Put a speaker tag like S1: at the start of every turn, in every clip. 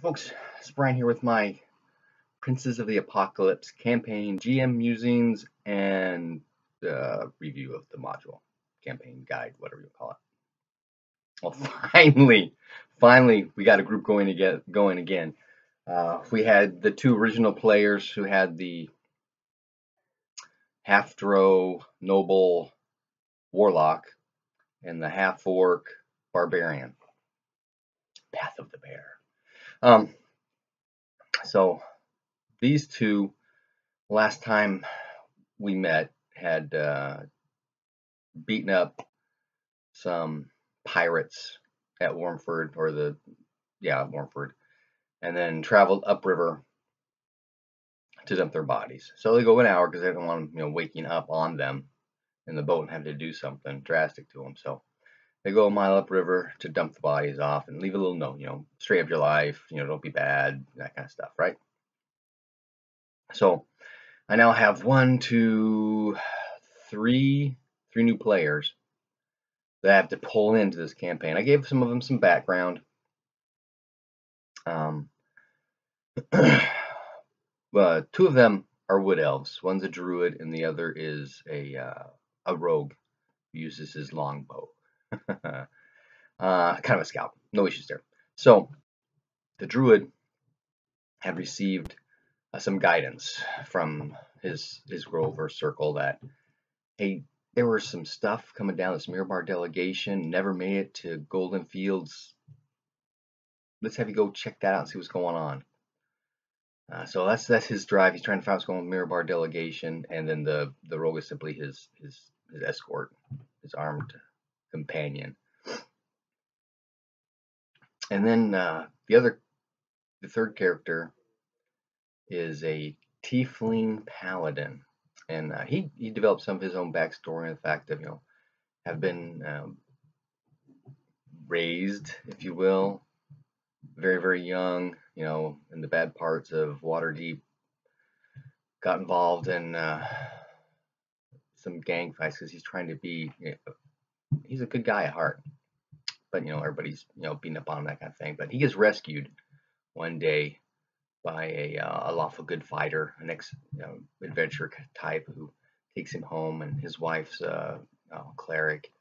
S1: Folks, it's Brian here with my Princes of the Apocalypse campaign, GM musings, and review of the module, campaign guide, whatever you call it. Well, finally, we got a group going again. We had the two original players who had the half-drow noble warlock and the half-orc barbarian, Path of the Bear. So these two, last time we met, had beaten up some pirates at Warmford, Warmford, and then traveled upriver to dump their bodies. So they go an hour because they don't want them, waking up on them in the boat and having to do something drastic to them. So they go a mile upriver to dump the bodies off and leave a little note, straight up your life, don't be bad, that kind of stuff, right? So I now have three new players that I have to pull into this campaign. I gave some of them some background. Two of them are wood elves. One's a druid, and the other is a rogue who uses his longbow. Kind of a scout. No issues there. So the druid had received some guidance from his rover circle that, hey, there was some stuff coming down this Mirabar delegation, never made it to Golden Fields. Let's have you go check that out and see what's going on. So that's his drive. He's trying to find what's going on with Mirabar delegation, and then the rogue is simply his escort, his armed companion. And then the third character is a tiefling paladin, and he developed some of his own backstory in the fact that have been raised, if you will, very, very young, in the bad parts of Waterdeep, got involved in some gang fights because he's trying to be, he's a good guy at heart, but everybody's beating up on him, that kind of thing. But he gets rescued one day by a lawful good fighter, an adventurer type who takes him home, and his wife's a cleric,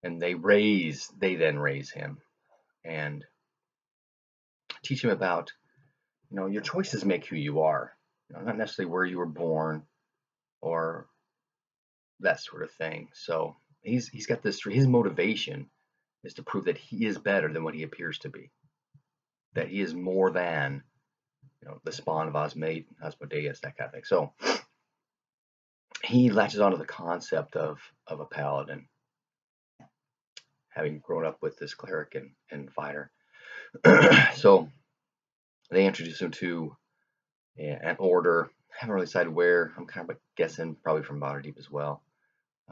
S1: and they then raise him and teach him about your choices make who you are, not necessarily where you were born or that sort of thing. So he's got this, his motivation is to prove that he is better than what he appears to be, that he is more than the spawn of Asmodeus, that kind of thing. So he latches onto the concept of a paladin, having grown up with this cleric and fighter. So they introduce him to an order. I haven't really decided where. I'm kind of guessing probably from Waterdeep as well,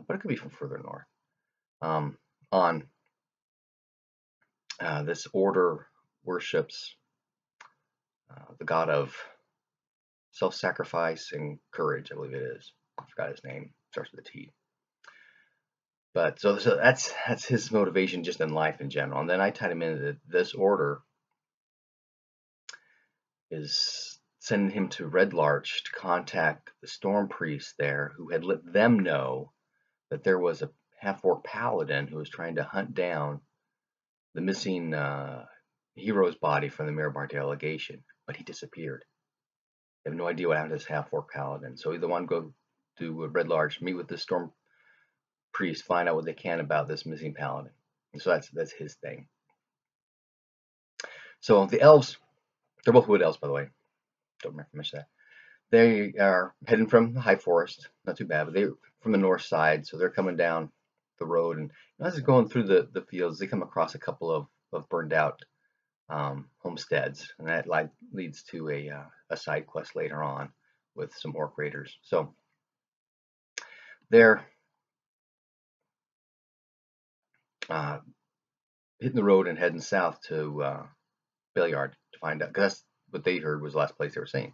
S1: but it could be from further north. This order worships the god of self-sacrifice and courage, I believe it is. I forgot his name. Starts with a T. But so that's his motivation just in life in general. And then I tied him into this order is sending him to Red Larch to contact the storm priest there, who had let them know that there was a half-orc paladin who was trying to hunt down the missing hero's body from the Mirabar delegation, but he disappeared. They have no idea what happened to this half-orc paladin. So either one go to Red Larch, meet with the storm priest, find out what they can about this missing paladin. And so that's his thing. So the elves, they're both wood elves, by the way. Don't remember to mention that. They are heading from the high forest, not too bad, but they're from the north side, so they're coming down the road, and as they're going through the fields, they come across a couple of burned out homesteads, and that leads to a side quest later on with some orc raiders. So they're hitting the road and heading south to Belliard to find out, because that's what they heard was the last place they were seeing.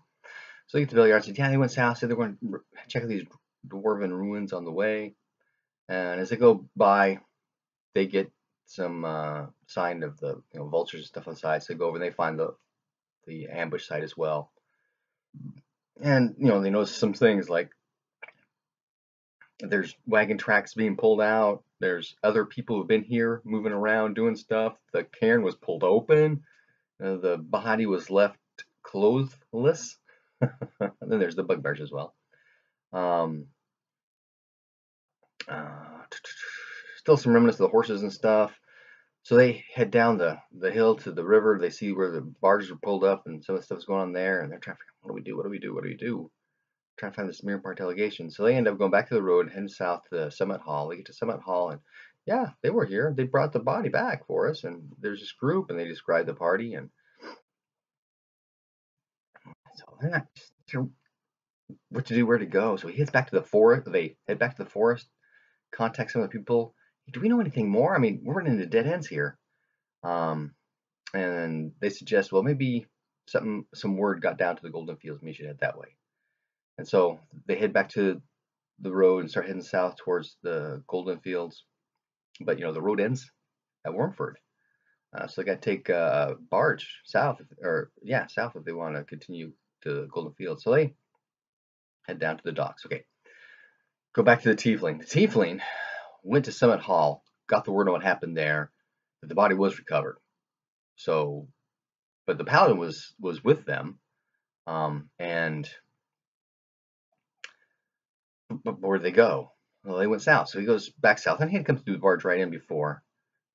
S1: So they get to Belliard and said, yeah, they went south, said they're going to check out these dwarven ruins on the way. And as they go by, they get some sign of the vultures and stuff on the side. So they go over and they find the the ambush site as well. And you know, they notice some things like there's wagon tracks being pulled out. There's other people who've been here moving around doing stuff. The cairn was pulled open. The body was left clothless. And then there's the bugbears as well. Still some remnants of the horses and stuff. So they head down the hill to the river. They see where the barges are pulled up and some of the stuff's going on there. And they're trying to figure out, what do we do? What do we do? What do we do? Trying to find this Mirror Park delegation. So they end up going back to the road, heading south to Summit Hall. They get to Summit Hall, and yeah, they were here. They brought the body back for us, and there's this group, and they describe the party, and so they're not sure what to do, where to go. So he heads back to the forest. They head back to the forest, contact some of the people. Do we know anything more? I mean, we're running into dead ends here. And they suggest, well, maybe some word got down to the Golden Fields, and we should head that way. And so they head back to the road and start heading south towards the Golden Fields. But you know, the road ends at Wormford, so they got to take a barge south, south if they want to continue to the Golden Fields. So they head down to the docks. Okay, go back to the Tiefling. The Tiefling went to Summit Hall, got the word on what happened there, that the body was recovered. So, but the Paladin was with them, and but where'd they go? Well, they went south. So he goes back south, and he had come through the barge right in before.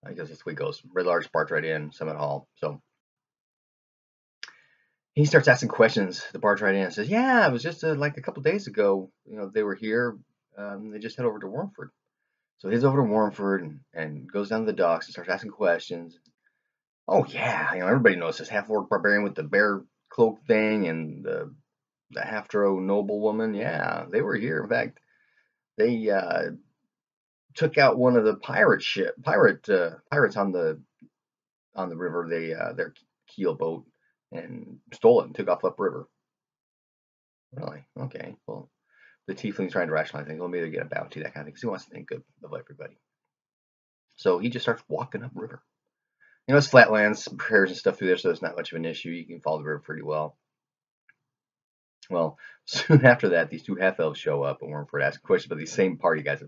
S1: I guess that's the way it goes. Red large barge right in, Summit Hall. So he starts asking questions. The barge right in and says, "Yeah, it was just like a couple days ago. You know, they were here. They just head over to Wormford." So he heads over to Wormford and goes down to the docks and starts asking questions. Oh yeah, you know, everybody knows this half-orc barbarian with the bear cloak thing and the half-drow noble woman. Yeah, they were here. In fact, they took out one of the pirates on the river. Their keel boat, and stole it and took off upriver. Really? Okay. Well, the tiefling's trying to rationalize things. Well, maybe they get a bounty, that kind of thing, because he wants to think good of everybody. So he just starts walking upriver. You know, it's flatlands, prairies and stuff through there, so it's not much of an issue. You can follow the river pretty well. Well, soon after that, these two half-elves show up and Wormford asking questions about these same party guys.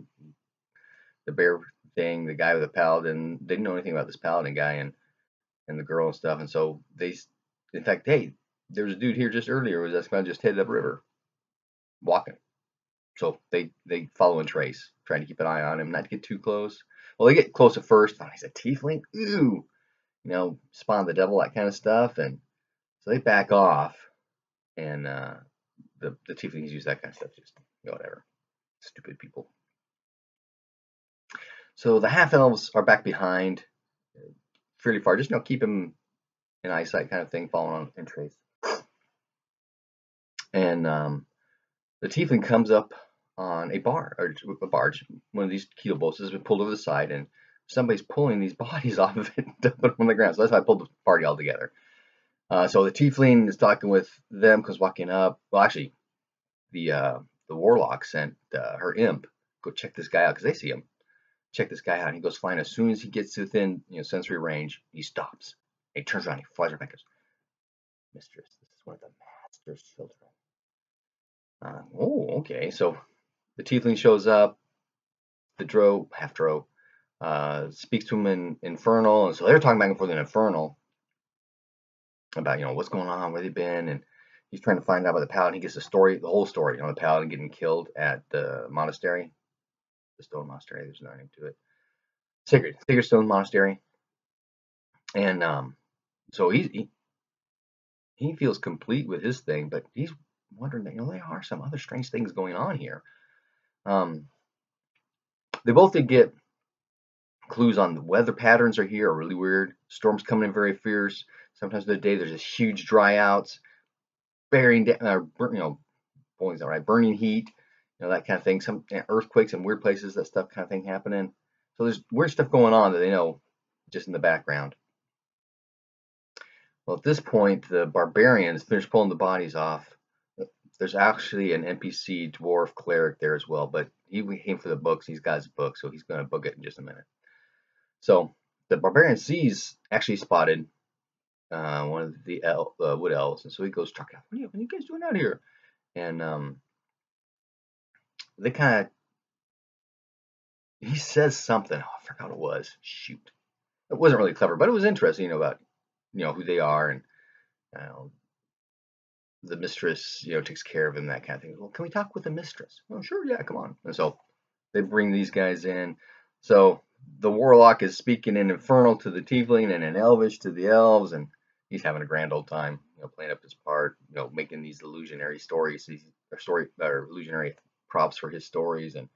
S1: The bear thing, the guy with the paladin, they didn't know anything about this paladin guy and the girl and stuff. And so they, in fact, hey, there was a dude here just earlier who was asking about just headed upriver, walking. So they follow and trace, trying to keep an eye on him, not to get too close. Well, they get close at first. Oh, he's a tiefling. Ooh, you know, spawn of the devil, that kind of stuff. And so they back off, and the tieflings use that kind of stuff, just, you know, whatever. Stupid people. So the half elves are back behind, fairly far. Just, you know, keep him in eyesight, kind of thing, following on and trace. And the tiefling comes up on a barge. One of these keel boats has been pulled over the side, and somebody's pulling these bodies off of it and dumping them on the ground. So that's why I pulled the party all together. So the tiefling is talking with them because walking up. Well, actually, the warlock sent her imp, go check this guy out because they see him. Check this guy out. And he goes flying. As soon as he gets within, you know, sensory range, he stops. He turns around. He flies right back. Goes, "Mistress, this is one of the master's children." Oh, okay. So the tiefling shows up. The half drow, speaks to him in Infernal, and so they're talking back and forth in Infernal about, you know, what's going on, where they've been, and he's trying to find out about the paladin. He gets the whole story, you know, the paladin getting killed at the monastery, the stone monastery. There's no name to it. Sacred Stone Monastery, and so he feels complete with his thing, but he's wondering that, you know, there are some other strange things going on here. They both did get clues on the weather patterns are here are really weird. Storms coming in very fierce. Sometimes in the day there's this huge dry outs, burning heat, you know, that kind of thing. Some earthquakes in weird places, that stuff kind of thing happening. So there's weird stuff going on that they know just in the background. Well, at this point, the barbarians finish pulling the bodies off. There's actually an NPC dwarf cleric there as well, but he came for the books. He's got his book, so he's going to book it in just a minute. So the barbarian sees, actually spotted one of the wood elves, and so he goes, "Truck out, what are you guys doing out here?" And they kind of he says something. Oh, I forgot what it was. Shoot, it wasn't really clever, but it was interesting, about who they are, and uh, the mistress, takes care of him, that kind of thing. Well, can we talk with the mistress? Oh, sure, yeah, come on. And so they bring these guys in. So the warlock is speaking in infernal to the tiefling and in elvish to the elves, and he's having a grand old time, playing up his part, making these illusionary stories, or illusionary props for his stories, and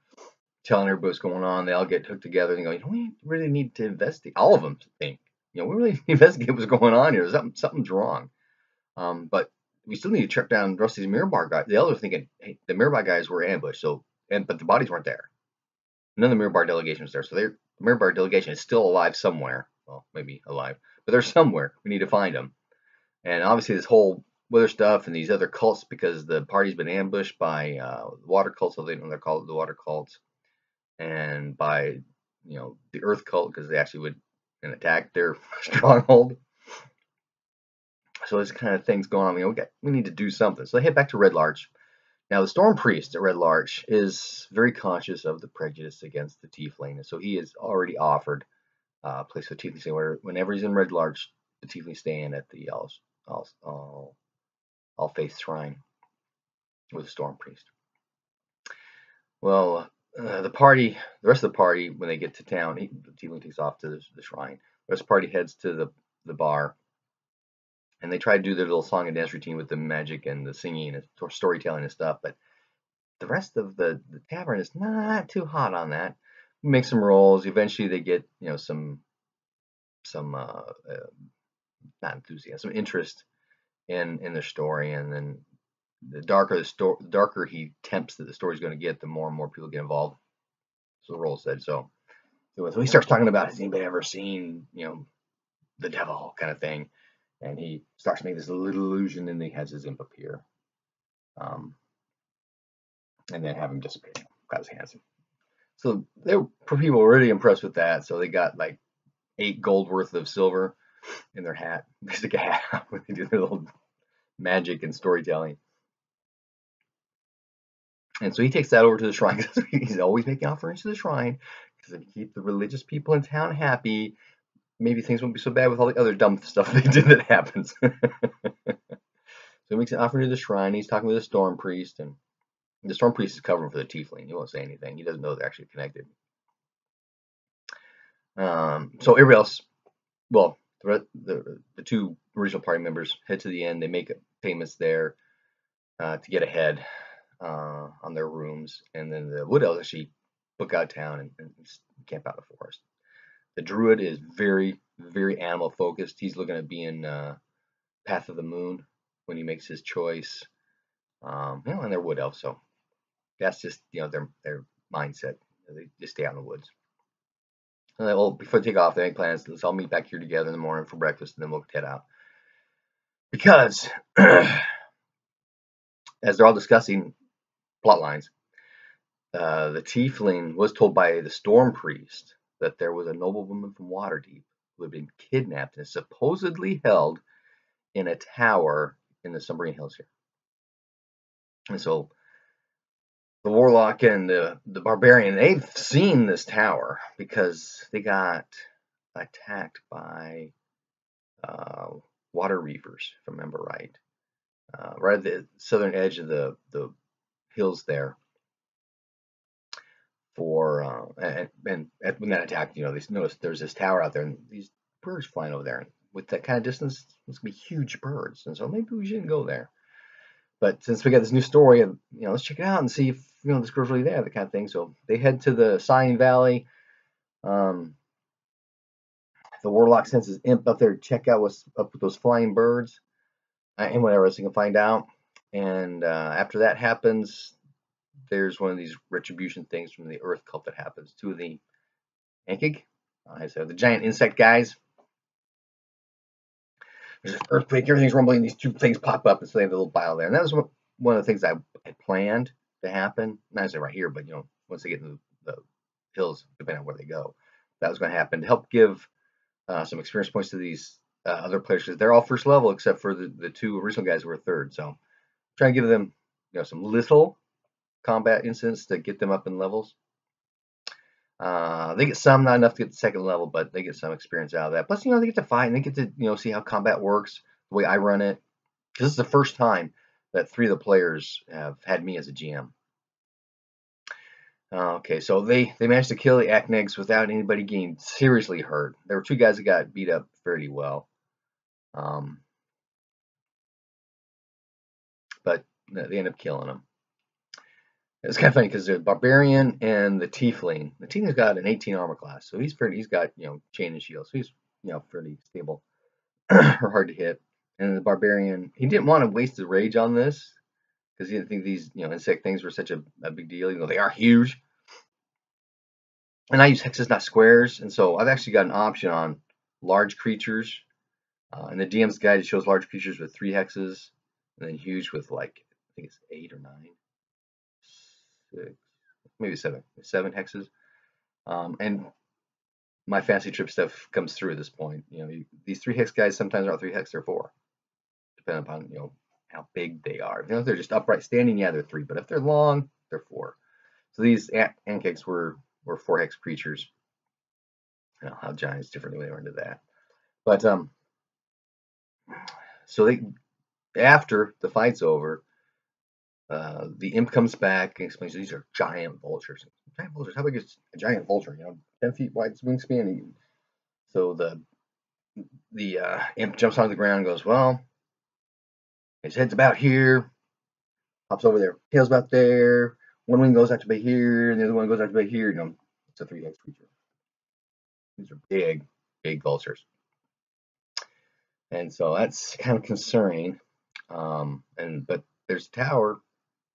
S1: telling everybody what's going on. They all get hooked together and go, we really need to investigate. All of them think, we really need to investigate what's going on here. Something's wrong. But we still need to track down Rusty's Mirrorbar guy. The elders thinking, hey, the Mirrorbar guys were ambushed, but the bodies weren't there. None of the Mirrorbar delegation was there, so the Mirrorbar delegation is still alive somewhere. Well, maybe alive, but they're somewhere. We need to find them. And obviously, this whole weather stuff and these other cults, because the party's been ambushed by water cults, so they're called the water cults, and by the Earth cult, because they actually would attack their stronghold. So there's kind of things going on. We need to do something. So they head back to Red Larch. Now the Storm Priest at Red Larch is very conscious of the prejudice against the Tiefling, and so he has already offered a place for the Tiefling stay. Whenever he's in Red Larch, the Tiefling staying at the All Faith Shrine with the Storm Priest. Well, the rest of the party, when they get to town, the Tiefling takes off to the shrine. The rest of the party heads to the bar. And they try to do their little song and dance routine with the magic and the singing and storytelling and stuff, but the rest of the tavern is not too hot on that. Make some rolls. Eventually, they get some not enthusiasm, some interest in their story, and then the darker he tempts that the story's going to get, the more and more people get involved. So the roll said so. So he starts talking about, has anybody ever seen the devil kind of thing. And he starts making this little illusion, and he has his imp appear. And then have him disappear. Got his hands. So people were really impressed with that. So they got like 8 gold worth of silver in their hat. They stick a hat out when they do their little magic and storytelling. And so he takes that over to the shrine. He's always making offerings to the shrine, because if you keep the religious people in town happy, maybe things won't be so bad with all the other dumb stuff they did that happens. So he makes an offering to the shrine. He's talking with the Storm Priest, and the Storm Priest is covering for the Tiefling. He won't say anything. He doesn't know they're actually connected. So everybody else, well, the 2 original party members head to the inn. They make payments there to get ahead on their rooms, and then the Wood Elves actually book out town and camp out in the forest. The Druid is very, very animal focused. He's looking at being Path of the Moon when he makes his choice. And they're Wood Elves, so that's just their mindset. They just stay out in the woods. And then, before they take off, they make plans. Let's all meet back here together in the morning for breakfast, and then we'll head out. Because as they're all discussing plot lines, the Tiefling was told by the Storm Priest that there was a noblewoman from Waterdeep who had been kidnapped and supposedly held in a tower in the Submarine Hills here. And so the Warlock and the Barbarian, they've seen this tower because they got attacked by water reavers, if I remember right. Right at the southern edge of the hills there. And when that attacked, they noticed there's this tower out there, and these birds flying over there. And with that kind of distance, it's gonna be huge birds, and so maybe we shouldn't go there. But since we got this new story, let's check it out and see if this girl's really there, that kind of thing. So they head to the Sighing Valley. The Warlock sends his imp up there to check out what's up with those flying birds and whatever else he can find out. And after that happens, there's one of these retribution things from the Earth cult that happens. 2 of the Ankig, the giant insect guys. There's an earthquake, everything's rumbling, these 2 things pop up, and so they have a little pile there. And that was one of the things I had planned to happen. Not necessarily right here, but once they get into the hills, depending on where they go, that was going to happen to help give some experience points to these other players, because they're all first level except for the two original guys who were third. So trying to give them some little combat incidents to get them up in levels. They get some, not enough to get the second level, but they get some experience out of that. Plus, they get to fight and they get to see how combat works, the way I run it. Because this is the first time that 3 of the players have had me as a GM. Okay, so they managed to kill the Acnegs without anybody getting seriously hurt. There were 2 guys that got beat up fairly well. But they end up killing them. It's kind of funny because the Barbarian and the Tiefling's got an 18 armor class, so he's got chain and shield, so he's fairly stable or hard to hit. And the Barbarian, he didn't want to waste his rage on this because he didn't think these insect things were such a big deal, even though they are huge. And I use hexes, not squares, and so I've actually got an option on large creatures. In the DM's guide, it shows large creatures with 3 hexes, and then huge with I think it's 8 or 9, 6, maybe 7 hexes. And my fancy trip stuff comes through at this point. These 3 hex guys sometimes aren't 3 hex, they're 4, depending upon how big they are. If they're just upright standing, yeah, they're 3, but if they're long, they're 4. So these Ankegs were 4 hex creatures. How giants differently we were into that. But so after the fight's over, the imp comes back and explains these are giant vultures. Giant vultures? How big is a giant vulture? 10 feet wide wingspan. So the imp jumps onto the ground and goes, well, his head's about here, hops over there, tail's about there, one wing goes out to about here, and the other one goes out to about here. It's a 3 hex creature. These are big vultures. And so that's kind of concerning. But there's a tower.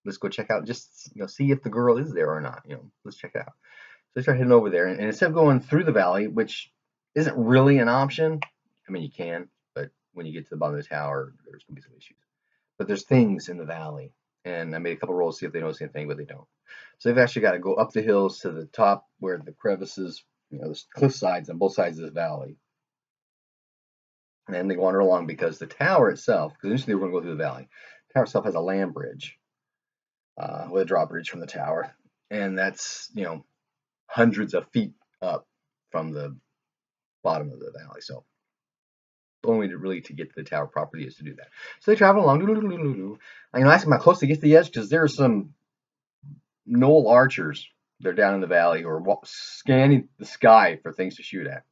S1: Let's go check out, just see if the girl is there or not. Let's check it out. So I start heading over there, and instead of going through the valley, which isn't really an option, I mean you can, but when you get to the bottom of the tower, there's gonna be some issues. But there's things in the valley, and I made a couple rolls to see if they notice anything, but they don't. So they've actually got to go up the hills to the top where the crevices, the cliff sides on both sides of this valley. And they wander along because the tower itself, because initially they were going to go through the valley, the tower itself has a land bridge with a drawbridge from the tower, and that's hundreds of feet up from the bottom of the valley. So the only way really to get to the tower properly is to do that. So they travel along. I ask them how close they get to the edge because there are some knoll archers. They're down in the valley who are scanning the sky for things to shoot at.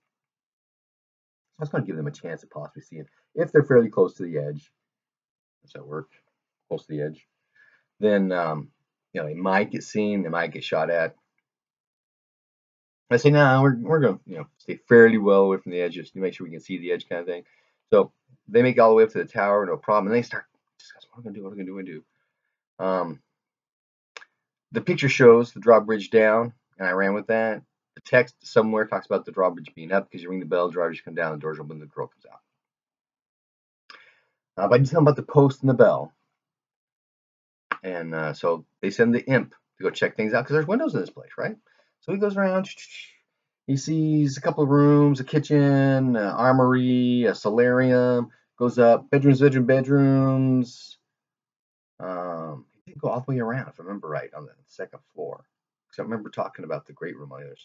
S1: I was going to give them a chance of possibly seeing if they're fairly close to the edge. Does that work? Close to the edge. Then they might get seen. They might get shot at. I say, no, we're going to stay fairly well away from the edge just to make sure we can see the edge, kind of thing. So they make it all the way up to the tower, no problem. And they start discussing, what are we going to do? The picture shows the drawbridge down, and I ran with that. The text somewhere talks about the drawbridge being up because you ring the bell, the drawbridge comes down, the doors open, the girl comes out. But I didn't tell them about the post and the bell. And so they send the imp to go check things out because there's windows in this place, right? So he goes around. He sees a couple of rooms, a kitchen, an armory, a solarium. Goes up, bedrooms. He didn't go all the way around, if I remember right, on the second floor. Because I remember talking about the great room on the other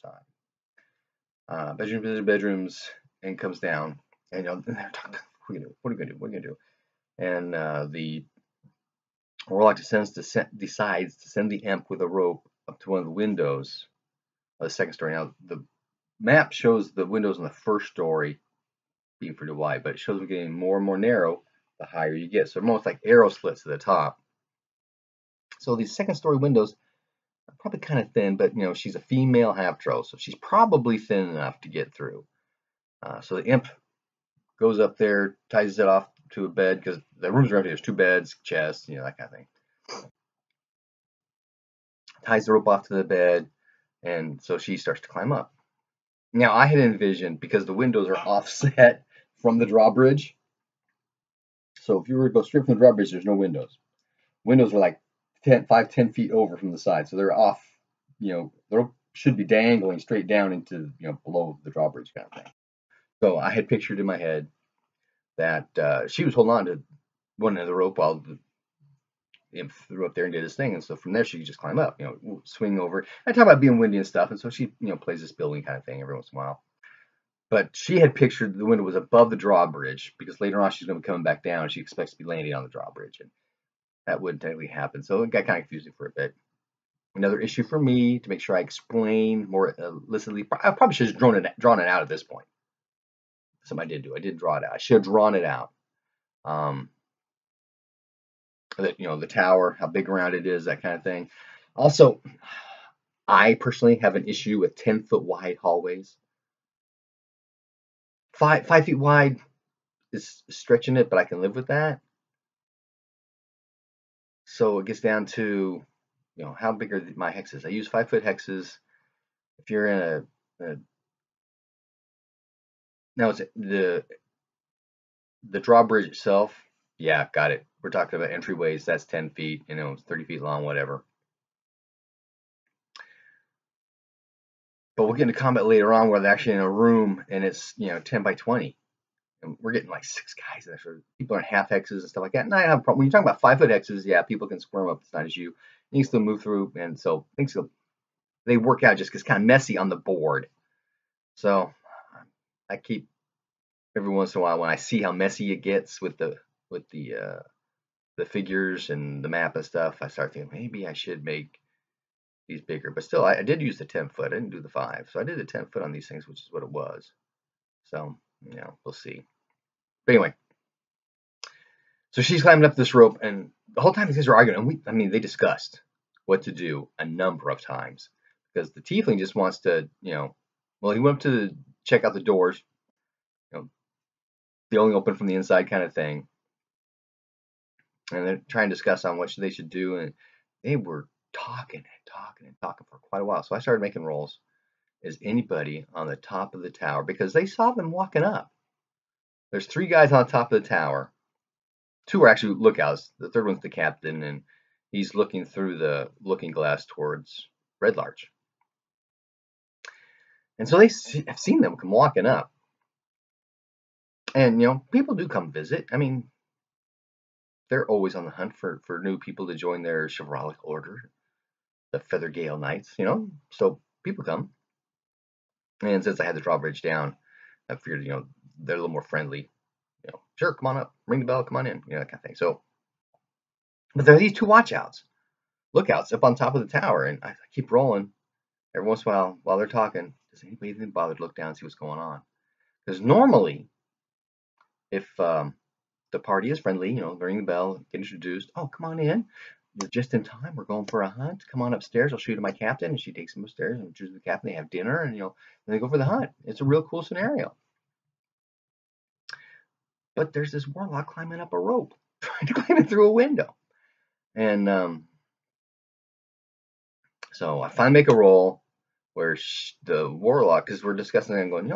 S1: side. Bedrooms, and comes down. And they're talking, what are you going to do? And the warlock decides to send the imp with a rope up to one of the windows of the second story. Now, the map shows the windows in the first story being pretty wide, but it shows them getting more and more narrow the higher you get. So they're almost like arrow slits at the top. So these second story windows are probably kind of thin, but she's a female half-troll, so she's probably thin enough to get through. So the imp goes up there, ties it off to a bed, because the rooms are empty. There's 2 beds, chests, that kind of thing. Ties the rope off to the bed, and so she starts to climb up. Now, I had envisioned, because the windows are offset from the drawbridge, so if you were to go straight from the drawbridge, there's no windows. Windows are like 10 feet over from the side, so they're off, the rope should be dangling straight down into, below the drawbridge kind of thing. So I had pictured in my head that she was holding on to one end of the rope while the imp threw up there and did his thing. And so from there, she could just climb up, swing over. I talk about being windy and stuff. And so she, plays this building kind of thing every once in a while. But she had pictured the window was above the drawbridge because later on she's going to be coming back down. She expects to be landing on the drawbridge. And that wouldn't technically happen. So it got kind of confusing for a bit. Another issue for me to make sure I explain more illicitly. I probably should have drawn it out at this point. Something I did do. I did draw it out. I should have drawn it out. The tower, how big around it is, that kind of thing. Also, I personally have an issue with 10-foot wide hallways. 5 feet wide is stretching it, but I can live with that. So it gets down to, how big are my hexes? I use 5-foot hexes. If you're in now it's the drawbridge itself. Yeah, got it. We're talking about entryways. That's 10 feet, 30 feet long, whatever. But we'll get into combat later on where they're actually in a room and it's 10 by 20. And we're getting like 6 guys. Actually, people are in half hexes and stuff like that. And I have a problem. When you're talking about 5-foot hexes, yeah, people can squirm up. It's not as you can still move through, and so things they work out. Just gets kind of messy on the board. So I keep every once in a while when I see how messy it gets with the figures and the map and stuff, I start thinking maybe I should make these bigger. But still, I did use the 10-foot. I didn't do the 5, so I did the 10-foot on these things, which is what it was. So we'll see. But anyway, so she's climbing up this rope, and the whole time these guys are arguing. And they discussed what to do a number of times because the tiefling just wants to, he went up to check out the doors. They only open from the inside kind of thing. And they're trying to discuss on what they should do, and they were talking for quite a while. So I started making rolls. Is anybody on the top of the tower? Because they saw them walking up. There's 3 guys on the top of the tower. 2 are actually lookouts. The third one's the captain, and he's looking through the looking glass towards Red Larch. And so I've seen them come walking up. And, people do come visit. They're always on the hunt for new people to join their chivalric order, the Feathergale Knights, So people come. And since I had the drawbridge down, I figured, they're a little more friendly. Sure, come on up, ring the bell, come on in, that kind of thing. So, but there are these 2 lookouts up on top of the tower, and I keep rolling. Every once in a while they're talking, does anybody even bother to look down and see what's going on? Because normally, if the party is friendly, ring the bell, get introduced. Oh, come on in. You're just in time. We're going for a hunt. Come on upstairs. I'll show you to my captain. And she takes him upstairs and introduces the captain. They have dinner, and then they go for the hunt. It's a real cool scenario. But there's this warlock climbing up a rope, trying to climb it through a window. And so I finally make a roll where the warlock, because we're discussing it and going,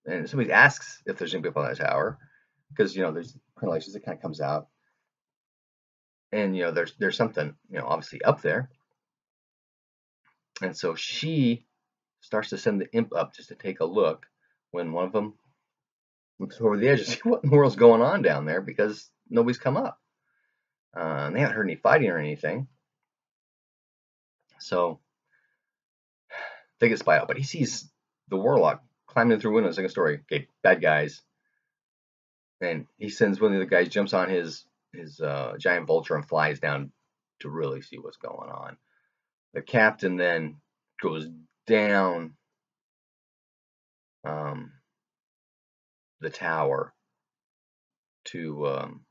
S1: and somebody asks if there's anybody up on that tower, because there's correlations that kind of comes out, and there's something obviously up there, and so she starts to send the imp up just to take a look. When one of them looks over the edge to see what in the world's going on down there, because nobody's come up. They haven't heard any fighting or anything. So they get spied out. But he sees the warlock climbing through windows. Like a story. Okay, bad guys. And he sends one of the guys, jumps on his giant vulture and flies down to really see what's going on. The captain then goes down the tower to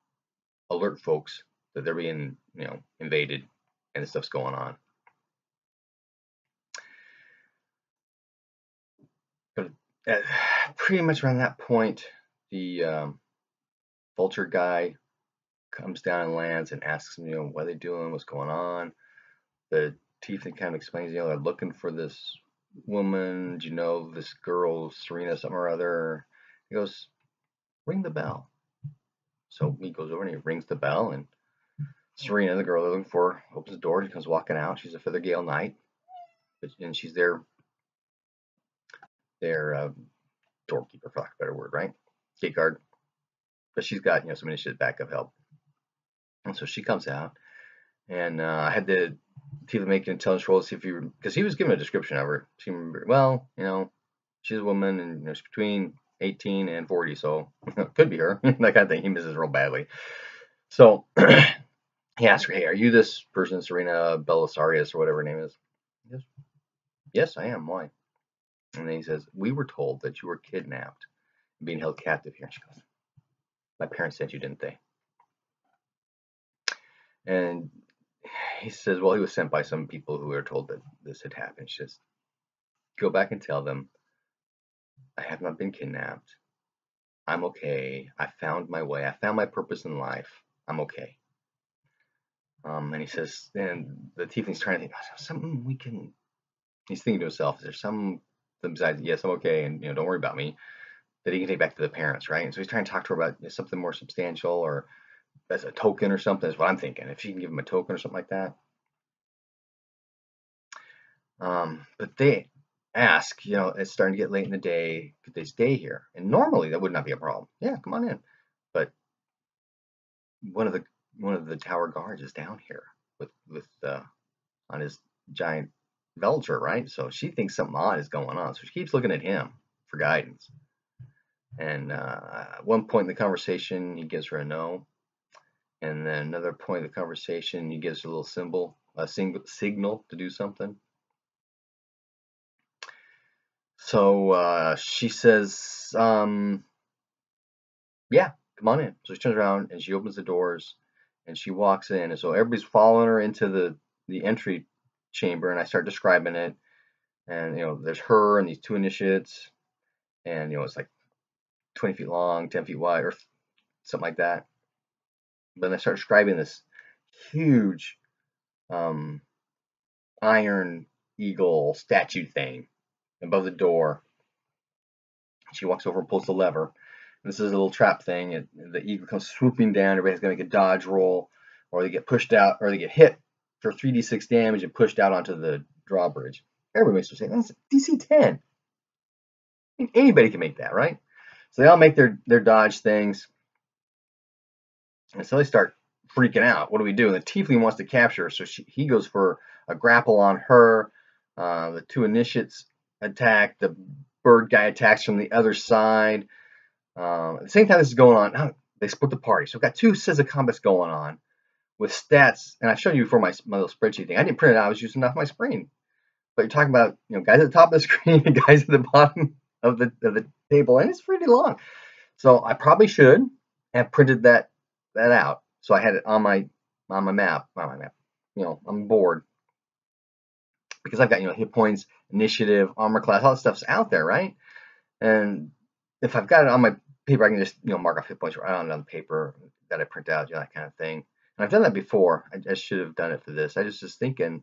S1: alert folks that they're being, invaded and stuff's going on. But pretty much around that point, the vulture guy comes down and lands and asks them, what are they doing, what's going on. The tiefling kind of explains, they're looking for this woman, this girl, Serena, something or other. He goes, ring the bell. So he goes over and he rings the bell, and Serena, the girl they're looking for, opens the door. She comes walking out. She's a Feathergale Knight, and she's their doorkeeper, for lack of a better word, right? Gate guard. but she's got some initiative backup help. And so she comes out, and I had the Tifa make an intelligence roll to see if because he was given a description of her. She remembered, well, she's a woman, and she's between 18 and 40, so could be her. That kind of thing. He misses real badly. So he asked her, hey, are you this person, Serena Belisarius, or whatever her name is? He goes, yes, I am. Why? And then he says, we were told that you were kidnapped and being held captive here. And she goes, my parents sent you, didn't they? And he says, well, he was sent by some people who were told that this had happened. She says, go back and tell them I have not been kidnapped. I'm okay. I found my way. I found my purpose in life. I'm okay. And he says, and the tiefling's trying to think, something we can. He's thinking to himself, is there something besides, yes, I'm okay, and don't worry about me, that he can take back to the parents, right? And so he's trying to talk to her about something more substantial, or as a token or something. Is what I'm thinking. If she can give him a token or something like that. But they ask, it's starting to get late in the day, could they stay here? And normally that would not be a problem. Yeah, come on in. But one of the tower guards is down here with on his giant Velger, right? So she thinks something odd is going on. So she keeps looking at him for guidance. And at one point in the conversation, he gives her a no. And then another point in the conversation, he gives her a little symbol, a signal to do something. So she says, yeah, come on in. So she turns around and she opens the doors and she walks in. And so everybody's following her into the entry chamber, and I start describing it. And, there's her and these two initiates, and, it's like 20 feet long, 10 feet wide, or something like that. But then I start describing this huge iron eagle statue thing above the door. She walks over and pulls the lever. And this is a little trap thing. And the eagle comes swooping down. Everybody's going to make a dodge roll, or they get pushed out, or they get hit for 3d6 damage and pushed out onto the drawbridge. Everybody makes a mistake. That's DC 10. I mean, anybody can make that, right? So they all make their dodge things. And so they start freaking out. What do we do? And the tiefling wants to capture her, so he goes for a grapple on her. The two initiates attack. The bird guy attacks from the other side. At the same time this is going on, they split the party. So we've got two sets of combats going on with stats. And I've shown you before my little spreadsheet thing. I didn't print it out. I was using it off my screen. But you're talking about guys at the top of the screen and guys at the bottom of the table, and it's pretty long. So I probably should have printed that out, so I had it on my map, on the board, because I've got hit points, initiative, armor class, all that stuff's out there, right? And if I've got it on my paper, I can just mark off hit points right on the paper that I print out, that kind of thing. And I've done that before. I should have done it for this. I just thinking,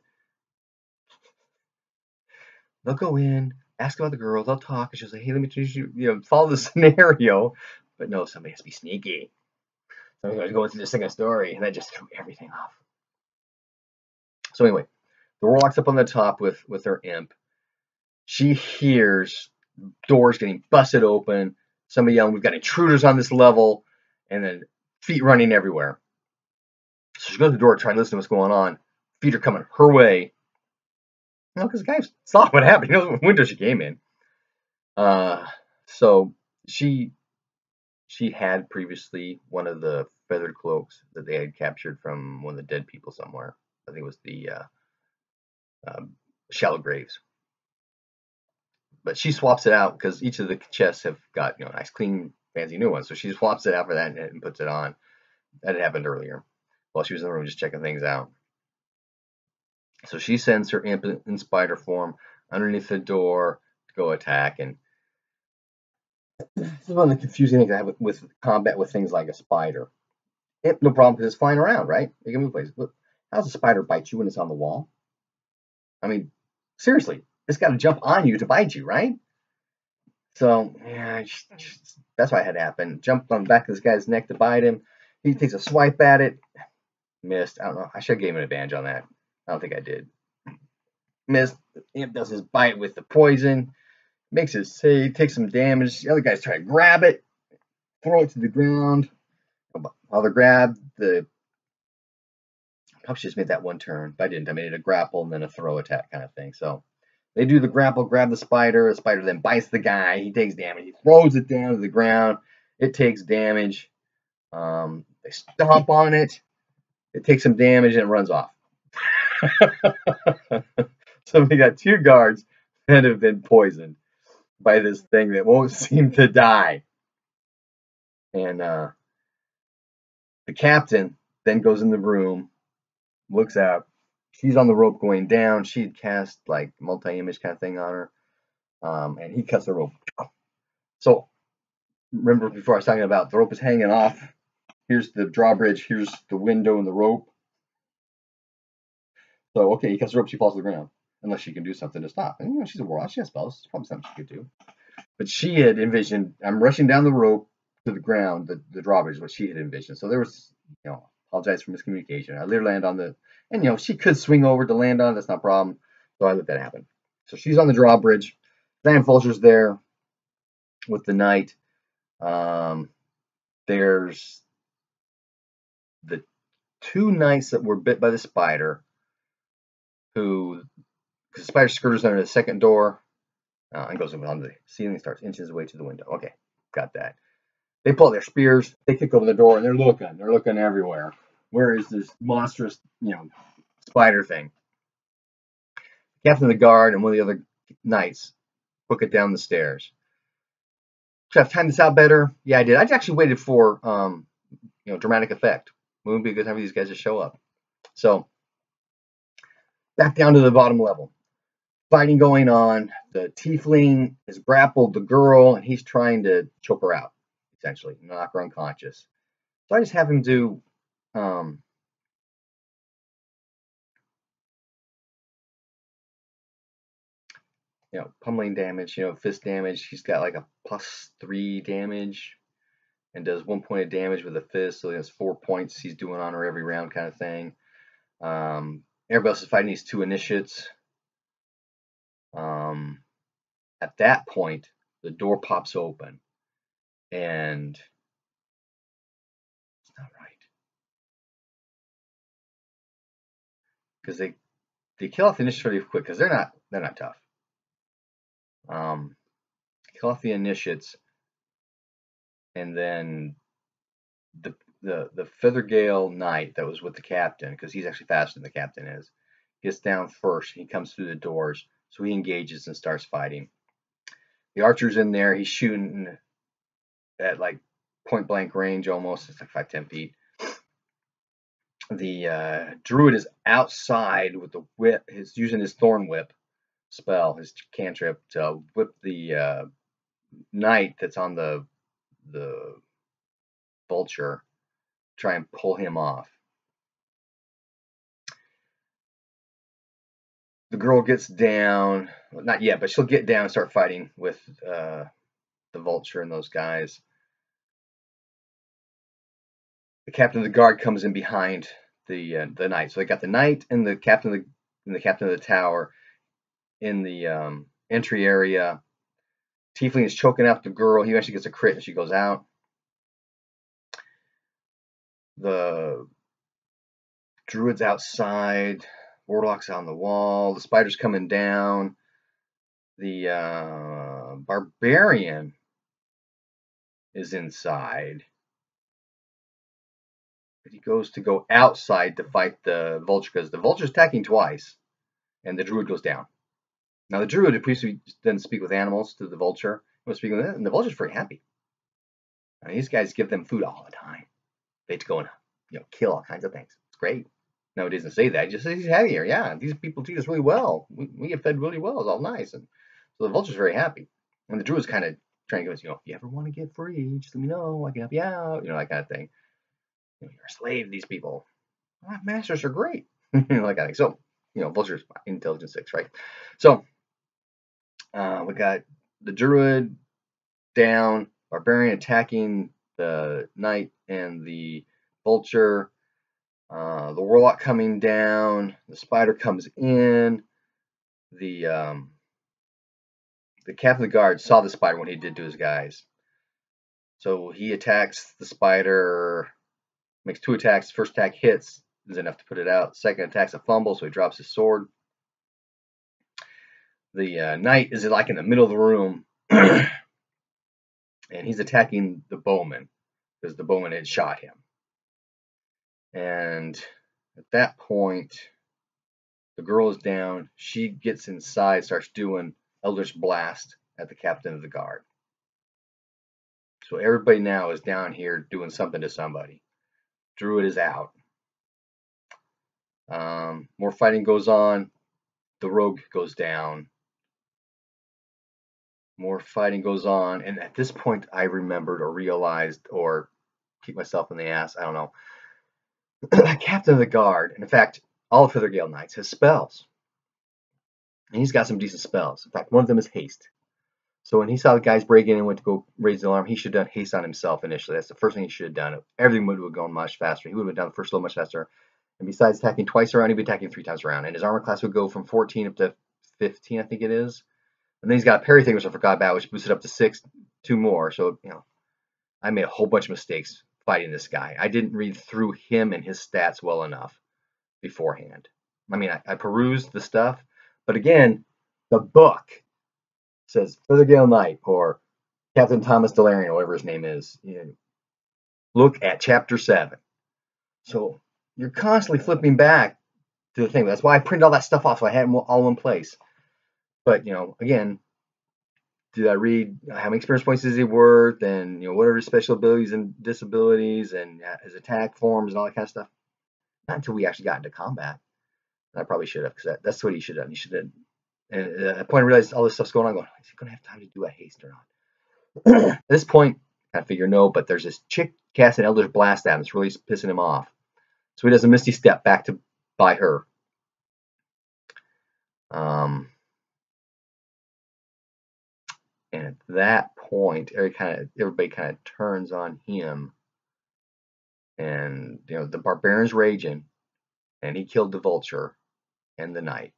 S1: they'll go in, ask about the girl, they'll talk, and she'll say, hey, let me teach you, follow the scenario. But no, somebody has to be sneaky. Somebody's going through this second story, and that just threw everything off. So anyway, the warlock's up on the top with her imp. She hears doors getting busted open, somebody yelling, we've got intruders on this level, and then feet running everywhere. So she goes to the door to try to listen to what's going on. Feet are coming her way. Because the guy saw what happened. He knows what window she came in. So she had previously one of the feathered cloaks that they had captured from one of the dead people somewhere. I think it was the shallow graves. But she swaps it out because each of the chests have got nice, clean, fancy new ones. So she swaps it out for that and puts it on. That had happened earlier while she was in the room just checking things out. So she sends her imp in spider form underneath the door to go attack. And this is one of the confusing things I have with combat with things like a spider. Imp, no problem, because it's flying around, right? You can move places. But how's a spider bite you when it's on the wall? I mean, seriously, it's got to jump on you to bite you, right? So, yeah, that's why it had to happen. Jumped on the back of this guy's neck to bite him. He takes a swipe at it. Missed. I don't know. I should have given him an advantage on that. I don't think I did. Missed. The imp does his bite with the poison. Makes his save. Takes some damage. The other guy's trying to grab it. Throw it to the ground. I'll grab the. Probably just made that one turn, but I didn't. I made it a grapple and then a throw attack kind of thing. So they do the grapple, grab the spider. The spider then bites the guy. He takes damage. He throws it down to the ground. It takes damage. They stomp on it. It takes some damage and it runs off. So we got 2 guards that have been poisoned by this thing that won't seem to die. And the captain then goes in the room, looks out. She's on the rope going down. She'd cast like multi-image kind of thing on her. And he cuts the rope. So remember before I was talking about the rope is hanging off. Here's the drawbridge. Here's the window and the rope. So, okay, he cuts the rope. She falls to the ground. Unless she can do something to stop. And, she's a warlock. She has spells. It's probably something she could do. But she had envisioned, I'm rushing down the rope to the ground, the drawbridge is what she had envisioned. So there was, apologize for miscommunication. I let her land on the, and, she could swing over to land on it. That's not a problem. So I let that happen. So she's on the drawbridge. Giant vulture's there with the knight. There's the 2 knights that were bit by the spider because the spider skirts under the second door and goes on the ceiling, starts inches away to the window. Okay, got that. They pull their spears, they kick open the door, and they're looking everywhere. Where is this monstrous, spider thing? Captain of the guard and one of the other knights book it down the stairs. Should I have timed this out better? Yeah, I did. I actually waited for dramatic effect. It wouldn't be a good time for these guys to show up. So back down to the bottom level. Fighting going on. The tiefling has grappled the girl, and he's trying to choke her out, essentially, knock her unconscious. So I just have him do pummeling damage, fist damage. He's got like a +3 damage and does 1 point of damage with a fist, so that's 4 points he's doing on her every round kind of thing. Everybody else is fighting these 2 initiates. At that point, the door pops open, and it's not right. Because they kill off the initiates pretty quick, because they're not tough. Kill off the initiates, and then the Feathergale knight that was with the captain, because he's actually faster than the captain is, gets down first. He comes through the doors, so he engages and starts fighting. The archer's in there. He's shooting at like point blank range almost. It's like 5-10 feet. The druid is outside with the whip. He's using his thorn whip spell, his cantrip, to whip the knight that's on the vulture, try and pull him off. The girl gets down, well, not yet, but she'll get down and start fighting with the vulture and those guys. The captain of the guard comes in behind the knight. So they got the knight and the captain of the tower in the entry area. Tiefling is choking out the girl. He actually gets a crit and she goes out. The druid's outside. Warlock's on the wall. The spider's coming down. The barbarian is inside. But he goes to go outside to fight the vulture because the vulture's attacking twice, and the druid goes down. Now the druid had previously didn't speak with animals to the vulture. He was speaking with it, and the vulture's very happy. Now, these guys give them food all the time. They have to go and kill all kinds of things. It's great. No, it doesn't say that. It just says he's happier. Yeah, these people treat us really well. We get fed really well. It's all nice. And so the vulture's very happy. And the druid's kind of trying to give us, if you ever want to get free, just let me know. I can help you out. That kind of thing. You're a slave to these people. Well, masters are great. That kind of thing. So, vulture's intelligence 6, right? So, we got the druid down, barbarian attacking the knight and the vulture. The warlock coming down, the spider comes in. The captain of the guard saw the spider when he did to his guys, so he attacks the spider Makes 2 attacks. First attack hits, is enough to put it out. Second attack's a fumble, so he drops his sword. The knight is like in the middle of the room, and he's attacking the bowman because the bowman had shot him. And at that point, the girl is down. She gets inside, starts doing Eldritch Blast at the captain of the guard. So everybody now is down here doing something to somebody. Druid is out. More fighting goes on. The rogue goes down. More fighting goes on. And at this point, I remembered or realized or kicked myself in the ass. I don't know. Captain of the guard, and in fact, all of Feathergale Knights has spells. And he's got some decent spells. In fact, one of them is haste. So when he saw the guys break in and went to go raise the alarm, he should have done haste on himself initially. That's the first thing he should have done. Everything would have gone much faster. He would have done the first level much faster. And besides attacking twice around, he'd be attacking 3 times around. And his armor class would go from 14 up to 15, I think it is. And then he's got a parry thing, which I forgot about, which boosted up to 6, 2 more. So, I made a whole bunch of mistakes fighting this guy. I didn't read through him and his stats well enough beforehand. I mean, I perused the stuff, but again, the book says Feathergale Knight or Captain Thomas Delarian, whatever his name is. Look at chapter 7. So you're constantly flipping back to the thing. That's why I printed all that stuff off so I had them all in place. But, again, did I read how many experience points is he worth, and what are his special abilities and disabilities, and his attack forms and all that kind of stuff? Not until we actually got into combat. I probably should have, because that's what he should have done. He should have. And at that point, I realized all this stuff's going on. Going, is he going to have time to do a haste or not? At this point, I figure no, but there's this chick casting Eldritch Blast at him. It's really pissing him off. So he does a misty step back to by her. And at that point, everybody kind of turns on him. And the barbarian's raging, and he killed the vulture and the knight.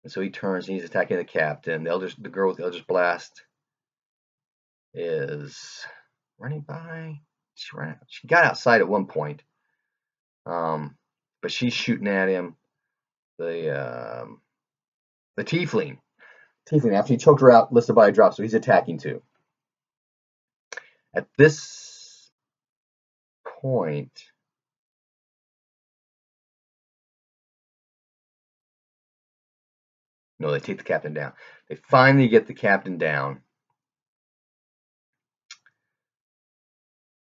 S1: And so he turns and he's attacking the captain. The girl with the Eldritch Blast is running by. She got outside at one point, but she's shooting at him. The tiefling after he choked her out, listed by a drop, so he's attacking too. At this point, no, they take the captain down. They finally get the captain down.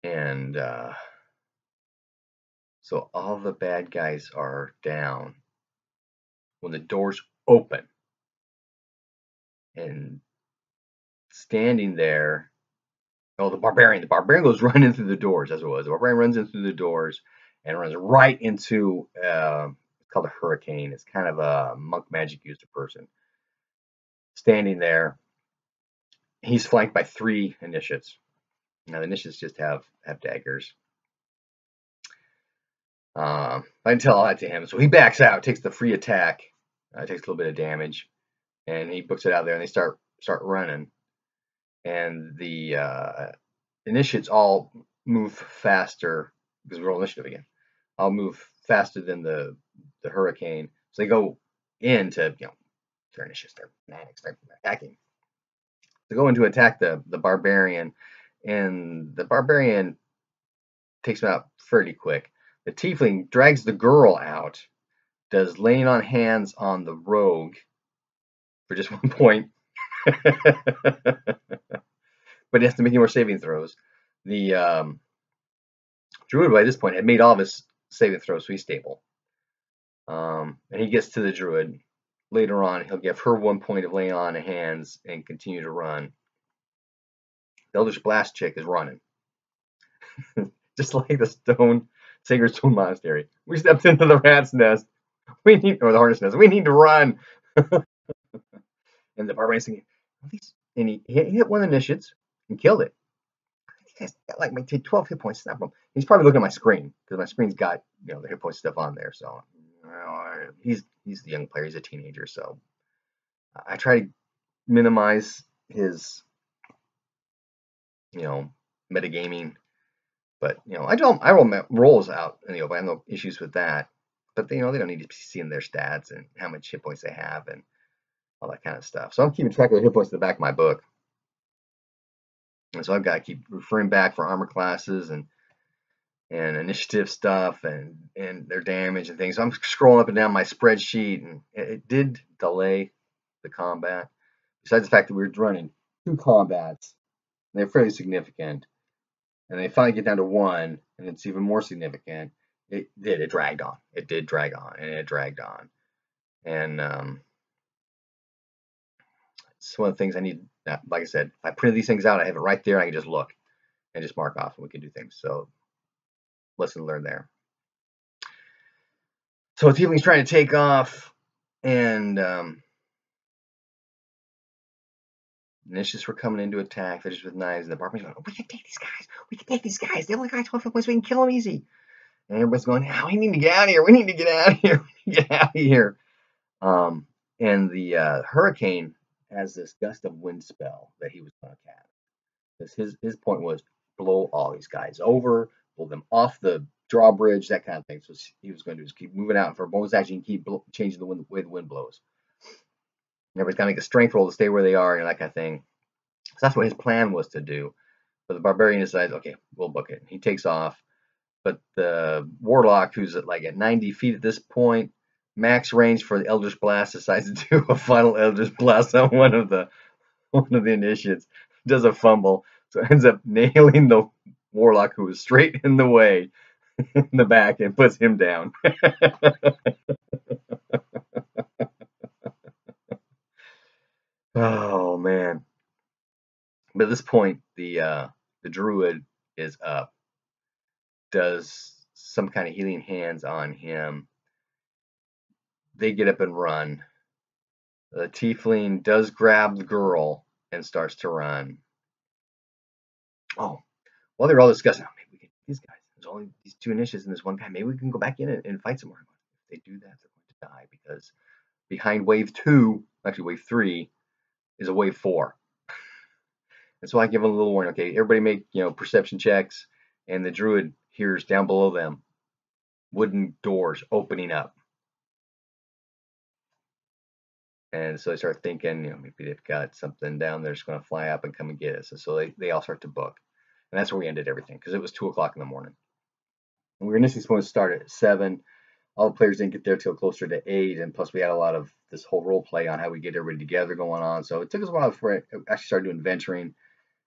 S1: And so all the bad guys are down when the doors open. And standing there, the barbarian goes running through the doors, as it was. The barbarian runs in through the doors and runs right into, it's called a hurricane. It's kind of a monk magic user person. Standing there, he's flanked by 3 initiates. Now, the initiates just have daggers. I didn't tell all that to him, so he backs out, takes the free attack, takes a little bit of damage, and he books it out there, and they start running. And the initiates all move faster, because we roll initiative again. I'll move faster than the hurricane, so they go into their initiates, their manics, they're attacking. They go in to attack the barbarian, and the barbarian takes him out pretty quick. The tiefling drags the girl out, does laying on hands on the rogue for just 1 point. But he has to make more saving throws. The druid by this point had made all of his saving throws, so he's stable. And he gets to the druid. Later on, he'll give her 1 point of laying on of hands and continue to run. The Eldritch Blast chick is running. Just like the Sacred Stone Monastery. We stepped into the rat's nest. Or the hornet's nest. We need to run. And the barbarian's thinking, and he hit one of the initiates and killed it. I think I got like 12 hit points. He's probably looking at my screen, because my screen's got the hit point stuff on there. So he's the young player. He's a teenager. So I try to minimize his metagaming. But I roll rolls out in the open. I have no issues with that. But they don't need to be seeing their stats and how much hit points they have and all that kind of stuff. So I'm keeping track of the hit points in the back of my book. And so I've got to keep referring back for armor classes and initiative stuff and their damage and things. So I'm scrolling up and down my spreadsheet, and it did delay the combat. Besides the fact that we were running 2 combats, and they're fairly significant, and they finally get down to 1, and it's even more significant. It dragged on. It did drag on, and it dragged on. And it's one of the things I need. Like I said, if I printed these things out, I have it right there. I can just look and just mark off, and we can do things. So lesson learned there. So Tiefling's trying to take off, and Initiatives were coming in to attack. They're just with knives, and the barbarians going, "Oh, we can take these guys. We can take these guys. They only got 12 hit points. We can kill them easy." And everybody's going, "Now we need to get out of here. We need to get out of here. We need to get out of here." And the hurricane has this gust of wind spell that he was going to cast. His point was blow all these guys over, blow them off the drawbridge, that kind of thing. So he was going to do is keep moving out for a bonus action and keep changing the way the wind blows. Everybody's got to make a strength roll to stay where they are, and that kind of thing. So that's what his plan was to do. But the barbarian decides, okay, we'll book it. He takes off. But the warlock, who's at 90 feet at this point, max range for the Eldritch Blast, decides to do a final Eldritch Blast on one of the initiates. Does a fumble, so ends up nailing the warlock, who was straight in the way, in the back, and puts him down. Oh man! But at this point, the druid is up, does some kind of healing hands on him. They get up and run. The tiefling does grab the girl and starts to run. Oh, while they're all discussing, maybe we can get these guys. There's only these 2 initiatives and this one guy. Maybe we can go back in and fight some more. If they do that, they're going to die, because behind wave 2, actually wave 3, is a wave 4. And so I give them a little warning. Okay, everybody make perception checks, and the druid hears down below them wooden doors opening up. And so they start thinking, maybe they've got something down there that's going to fly up and come and get us. And so they all start to book. And that's where we ended everything, because it was 2 o'clock in the morning. And we were initially supposed to start at 7. All the players didn't get there till closer to 8. And plus, we had a lot of this whole role play on how we get everybody together going on. So it took us a while before I actually started doing venturing.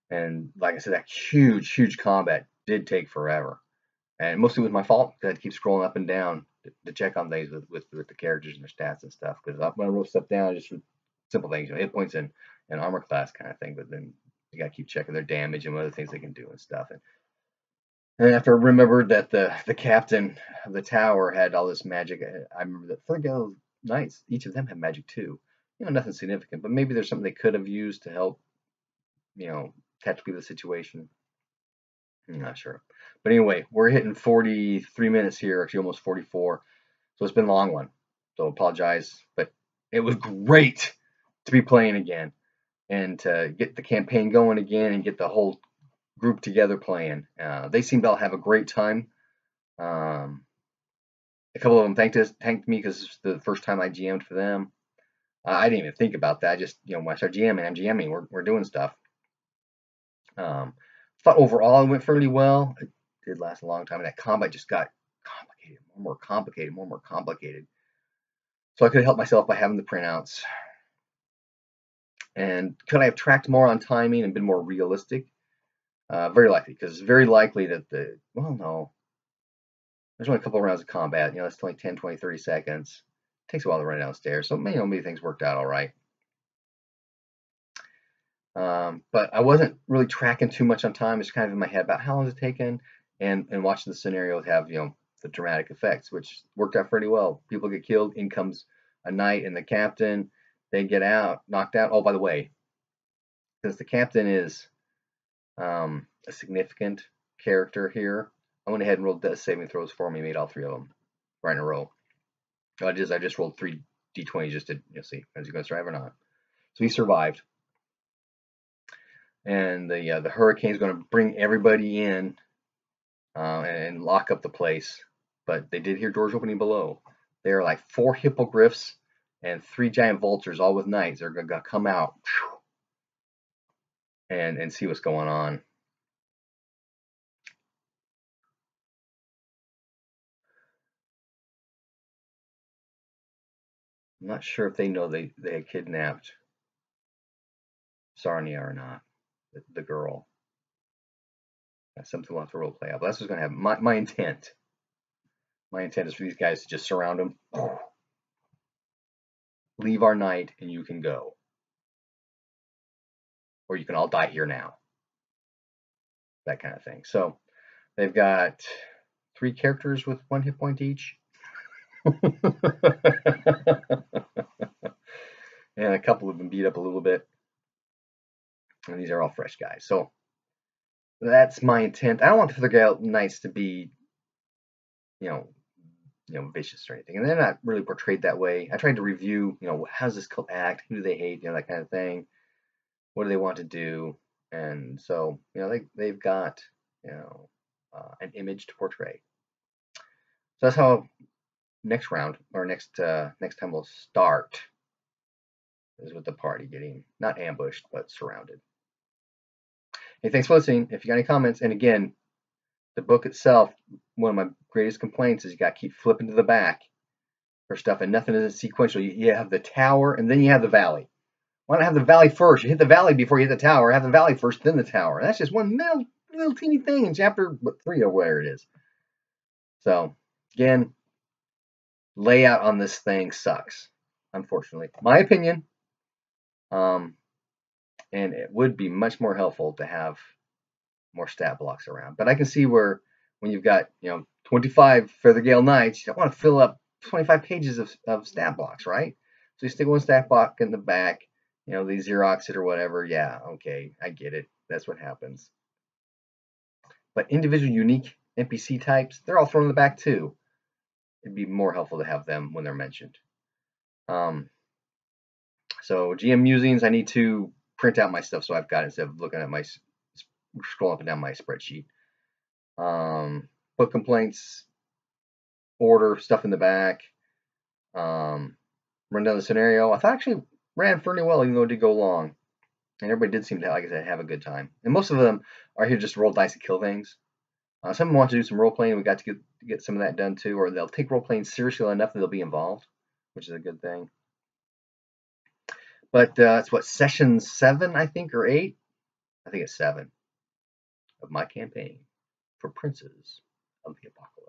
S1: And like I said, that huge combat did take forever. And mostly it was my fault, because I had to keep scrolling up and down to check on things with the characters and their stats and stuff. Because when I wrote stuff down, just simple things, hit points and armor class kind of thing. But then you got to keep checking their damage and what other things they can do and stuff. And after I remembered that the captain of the tower had all this magic, I remember that Feathergale knights, each of them had magic too. Nothing significant, but maybe there's something they could have used to help, tactically the situation. I'm not sure. But anyway, we're hitting 43 minutes here, actually almost 44. So it's been a long one. So apologize, but it was great to be playing again and to get the campaign going again and get the whole group together playing. They seemed to have a great time. A couple of them thanked me because it's the first time I GM'd for them. I didn't even think about that. Just when I start GMing, I'm GMing. We're doing stuff. Thought overall it went fairly well. It did last a long time, and that combat just got complicated, more and more complicated. So I could have helped myself by having the printouts. And could I have tracked more on timing and been more realistic? Very likely, because it's very likely that no. There's only a couple of rounds of combat. That's only 10, 20, 30 seconds. It takes a while to run downstairs. So maybe things worked out all right. But I wasn't really tracking too much on time. It's kind of in my head about how long it's taken, and watching the scenarios have the dramatic effects, which worked out pretty well. People get killed, in comes a knight and the captain. They get knocked out. Oh, by the way, since the captain is a significant character here, I went ahead and rolled death saving throws for me. Made all 3 of them right in a row. I just rolled 3 d20s just to see is he going to survive or not. So he survived. And the hurricane is going to bring everybody in and lock up the place. But they did hear doors opening below. There are like 4 hippogriffs and 3 giant vultures, all with knives. They're gonna come out and see what's going on. I'm not sure if they know they had kidnapped Sarnia or not, the girl. That's something we'll have to role play out. But that's what's going to happen. My intent is for these guys to just surround them, leave our night, and you can go. Or you can all die here now. That kind of thing. So they've got 3 characters with 1 hit point each. And a couple have been beat up a little bit. And these are all fresh guys. So that's my intent. I don't want the Feathergale Knights to be, you know, vicious or anything. And they're not really portrayed that way. I tried to review, how does this cult act? Who do they hate? That kind of thing. What do they want to do? And so, they've got, an image to portray. So that's how next round or next time we'll start is with the party getting not ambushed but surrounded. Hey, thanks for listening. If you got any comments, and again, the book itself, one of my greatest complaints is you got to keep flipping to the back for stuff, and nothing is sequential. You have the tower, and then you have the valley. Why not have the valley first? You hit the valley before you hit the tower. Have the valley first, then the tower. That's just one little teeny thing in chapter 3 or where it is. So, again, layout on this thing sucks, unfortunately. My opinion. And it would be much more helpful to have more stat blocks around. But I can see where when you've got 25 Feathergale Knights, you don't want to fill up 25 pages of stat blocks, right? So you stick one stat block in the back, they Xerox it or whatever. Yeah, okay, I get it. That's what happens. But individual unique NPC types, they're all thrown in the back too. It'd be more helpful to have them when they're mentioned. So GM musings, I need to print out my stuff so I've got it instead of looking at my scroll up and down my spreadsheet. Book complaints, order stuff in the back, run down the scenario. I thought actually ran fairly well, even though it did go long. And everybody did seem to, like I said, have a good time. And most of them are here just to roll dice and kill things. Some of them want to do some role playing. We got to get some of that done too, or they'll take role playing seriously enough that they'll be involved, which is a good thing. But it's what, session 7, I think, or 8? I think it's 7 of my campaign for Princes of the Apocalypse.